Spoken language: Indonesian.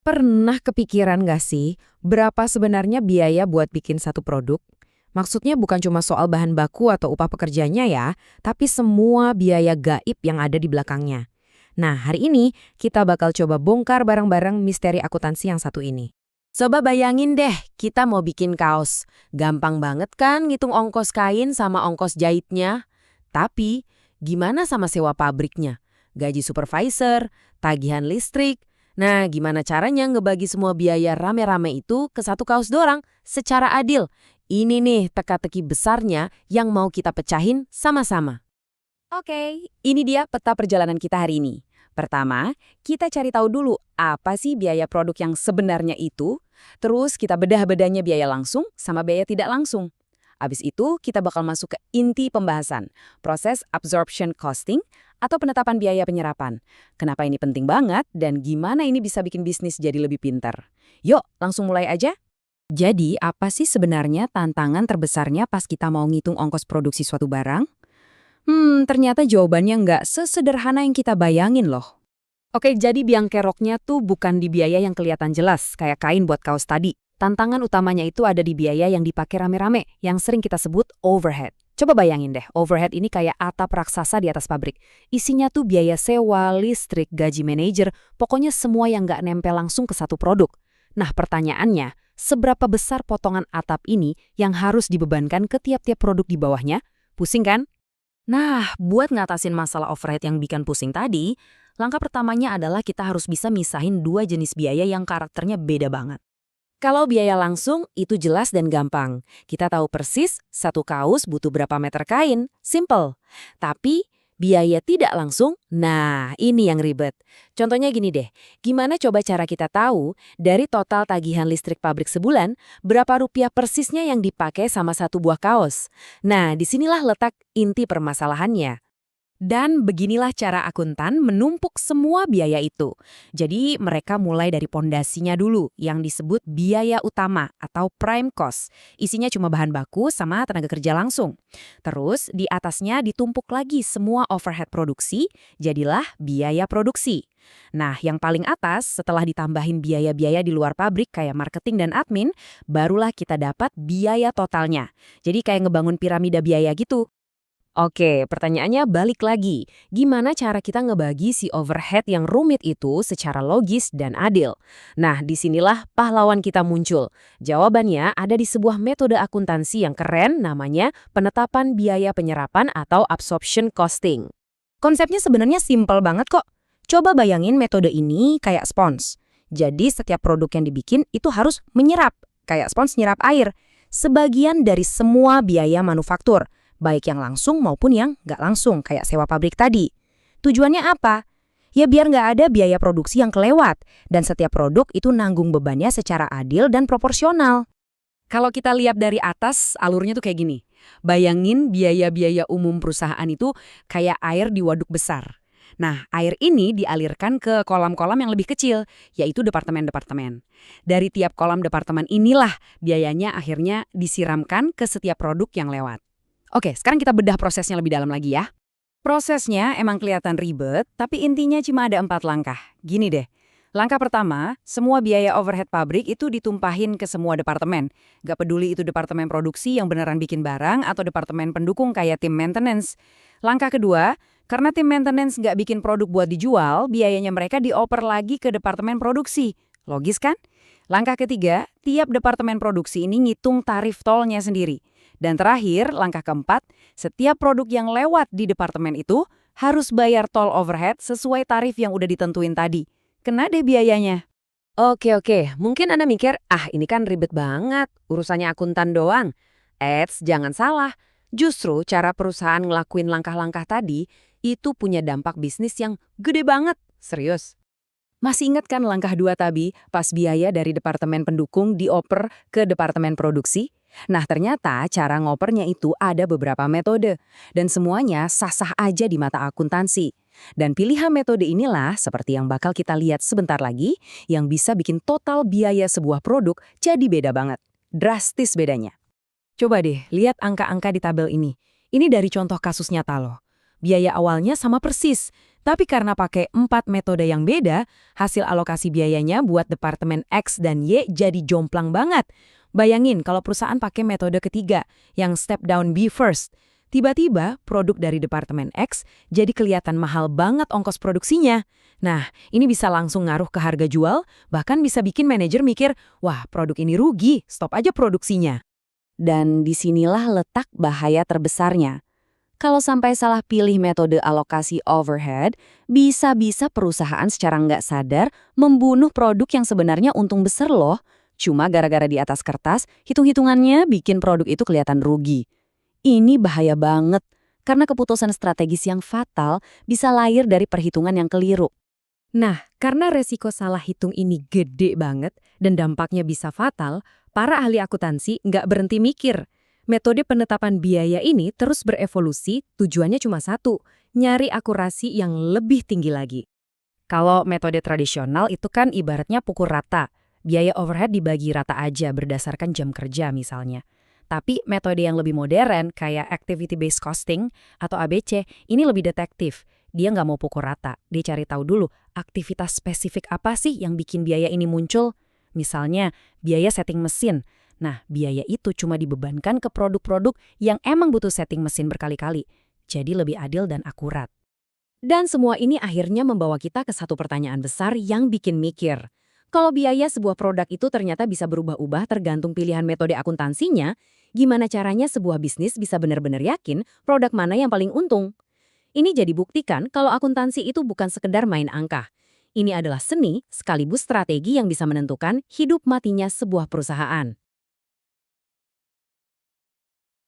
Pernah kepikiran nggak sih, berapa sebenarnya biaya buat bikin satu produk? Maksudnya bukan cuma soal bahan baku atau upah pekerjanya ya, tapi semua biaya gaib yang ada di belakangnya. Nah, hari ini kita bakal coba bongkar bareng-bareng misteri akuntansi yang satu ini. Coba bayangin deh, kita mau bikin kaos. Gampang banget kan ngitung ongkos kain sama ongkos jahitnya? Tapi, gimana sama sewa pabriknya? Gaji supervisor, tagihan listrik. Nah, gimana caranya ngebagi semua biaya rame-rame itu ke satu kaos dorang secara adil? Ini nih teka-teki besarnya yang mau kita pecahin sama-sama. Oke, ini dia peta perjalanan kita hari ini. Pertama, kita cari tahu dulu apa sih biaya produk yang sebenarnya itu. Terus kita bedah-bedahnya biaya langsung sama biaya tidak langsung. Abis itu, kita bakal masuk ke inti pembahasan, proses absorption costing atau penetapan biaya penyerapan. Kenapa ini penting banget dan gimana ini bisa bikin bisnis jadi lebih pintar. Yuk, langsung mulai aja. Jadi, apa sih sebenarnya tantangan terbesarnya pas kita mau ngitung ongkos produksi suatu barang? Ternyata jawabannya nggak sesederhana yang kita bayangin loh. Oke, jadi biang keroknya tuh bukan di biaya yang kelihatan jelas, kayak kain buat kaos tadi. Tantangan utamanya itu ada di biaya yang dipakai rame-rame, yang sering kita sebut overhead. Coba bayangin deh, overhead ini kayak atap raksasa di atas pabrik. Isinya tuh biaya sewa, listrik, gaji manajer, pokoknya semua yang nggak nempel langsung ke satu produk. Nah, pertanyaannya, seberapa besar potongan atap ini yang harus dibebankan ke tiap-tiap produk di bawahnya? Pusing kan? Nah, buat ngatasin masalah overhead yang bikin pusing tadi, langkah pertamanya adalah kita harus bisa misahin dua jenis biaya yang karakternya beda banget. Kalau biaya langsung, itu jelas dan gampang. Kita tahu persis satu kaos butuh berapa meter kain, simple. Tapi biaya tidak langsung, nah ini yang ribet. Contohnya gini deh, gimana coba cara kita tahu dari total tagihan listrik pabrik sebulan, berapa rupiah persisnya yang dipakai sama satu buah kaos? Nah, disinilah letak inti permasalahannya. Dan beginilah cara akuntan menumpuk semua biaya itu. Jadi mereka mulai dari pondasinya dulu yang disebut biaya utama atau prime cost. Isinya cuma bahan baku sama tenaga kerja langsung. Terus di atasnya ditumpuk lagi semua overhead produksi, jadilah biaya produksi. Nah, yang paling atas setelah ditambahin biaya-biaya di luar pabrik kayak marketing dan admin, barulah kita dapat biaya totalnya. Jadi kayak ngebangun piramida biaya gitu. Oke, pertanyaannya balik lagi. Gimana cara kita ngebagi si overhead yang rumit itu secara logis dan adil? Nah, disinilah pahlawan kita muncul. Jawabannya ada di sebuah metode akuntansi yang keren namanya penetapan biaya penyerapan atau absorption costing. Konsepnya sebenarnya simpel banget kok. Coba bayangin metode ini kayak spons. Jadi setiap produk yang dibikin itu harus menyerap, kayak spons nyerap air, sebagian dari semua biaya manufaktur baik yang langsung maupun yang nggak langsung, kayak sewa pabrik tadi. Tujuannya apa? Ya biar nggak ada biaya produksi yang kelewat, dan setiap produk itu nanggung bebannya secara adil dan proporsional. Kalau kita lihat dari atas, alurnya tuh kayak gini. Bayangin biaya-biaya umum perusahaan itu kayak air di waduk besar. Nah, air ini dialirkan ke kolam-kolam yang lebih kecil, yaitu departemen-departemen. Dari tiap kolam departemen inilah biayanya akhirnya disiramkan ke setiap produk yang lewat. Oke, sekarang kita bedah prosesnya lebih dalam lagi ya. Prosesnya emang kelihatan ribet, tapi intinya cuma ada 4 langkah. Gini deh, langkah pertama, semua biaya overhead pabrik itu ditumpahin ke semua departemen. Gak peduli itu departemen produksi yang beneran bikin barang atau departemen pendukung kayak tim maintenance. Langkah kedua, karena tim maintenance gak bikin produk buat dijual, biayanya mereka dioper lagi ke departemen produksi. Logis kan? Langkah ketiga, tiap departemen produksi ini ngitung tarif tolnya sendiri. Dan terakhir, langkah keempat, setiap produk yang lewat di departemen itu harus bayar tol overhead sesuai tarif yang udah ditentuin tadi. Kena deh biayanya. Oke, mungkin Anda mikir, ini kan ribet banget, urusannya akuntan doang. Jangan salah. Justru cara perusahaan ngelakuin langkah-langkah tadi, itu punya dampak bisnis yang gede banget. Serius. Masih ingat kan langkah 2 tadi, pas biaya dari departemen pendukung dioper ke departemen produksi? Nah, ternyata cara ngopernya itu ada beberapa metode, dan semuanya sah-sah aja di mata akuntansi. Dan pilihan metode inilah, seperti yang bakal kita lihat sebentar lagi, yang bisa bikin total biaya sebuah produk jadi beda banget. Drastis bedanya. Coba deh, lihat angka-angka di tabel ini. Ini dari contoh kasus nyata loh. Biaya awalnya sama persis, Tapi karena pakai 4 metode yang beda, hasil alokasi biayanya buat departemen X dan Y jadi jomplang banget. Bayangin kalau perusahaan pakai metode ketiga, yang step down be first. Tiba-tiba produk dari departemen X jadi kelihatan mahal banget ongkos produksinya. Nah, ini bisa langsung ngaruh ke harga jual, bahkan bisa bikin manajer mikir, wah produk ini rugi, stop aja produksinya. Dan disinilah letak bahaya terbesarnya. Kalau sampai salah pilih metode alokasi overhead, bisa-bisa perusahaan secara nggak sadar membunuh produk yang sebenarnya untung besar loh. Cuma gara-gara di atas kertas, hitung-hitungannya bikin produk itu kelihatan rugi. Ini bahaya banget, karena keputusan strategis yang fatal bisa lahir dari perhitungan yang keliru. Nah, karena resiko salah hitung ini gede banget dan dampaknya bisa fatal, para ahli akuntansi nggak berhenti mikir. Metode penetapan biaya ini terus berevolusi, tujuannya cuma satu, nyari akurasi yang lebih tinggi lagi. Kalau metode tradisional itu kan ibaratnya pukul rata, biaya overhead dibagi rata aja berdasarkan jam kerja misalnya. Tapi metode yang lebih modern kayak activity-based costing atau ABC ini lebih detektif. Dia nggak mau pukul rata, dia cari tahu dulu aktivitas spesifik apa sih yang bikin biaya ini muncul. Misalnya, biaya setting mesin. Nah, biaya itu cuma dibebankan ke produk-produk yang emang butuh setting mesin berkali-kali. Jadi lebih adil dan akurat. Dan semua ini akhirnya membawa kita ke satu pertanyaan besar yang bikin mikir. Kalau biaya sebuah produk itu ternyata bisa berubah-ubah tergantung pilihan metode akuntansinya, gimana caranya sebuah bisnis bisa benar-benar yakin produk mana yang paling untung? Ini jadi buktikan kalau akuntansi itu bukan sekedar main angka. Ini adalah seni sekaligus strategi yang bisa menentukan hidup matinya sebuah perusahaan.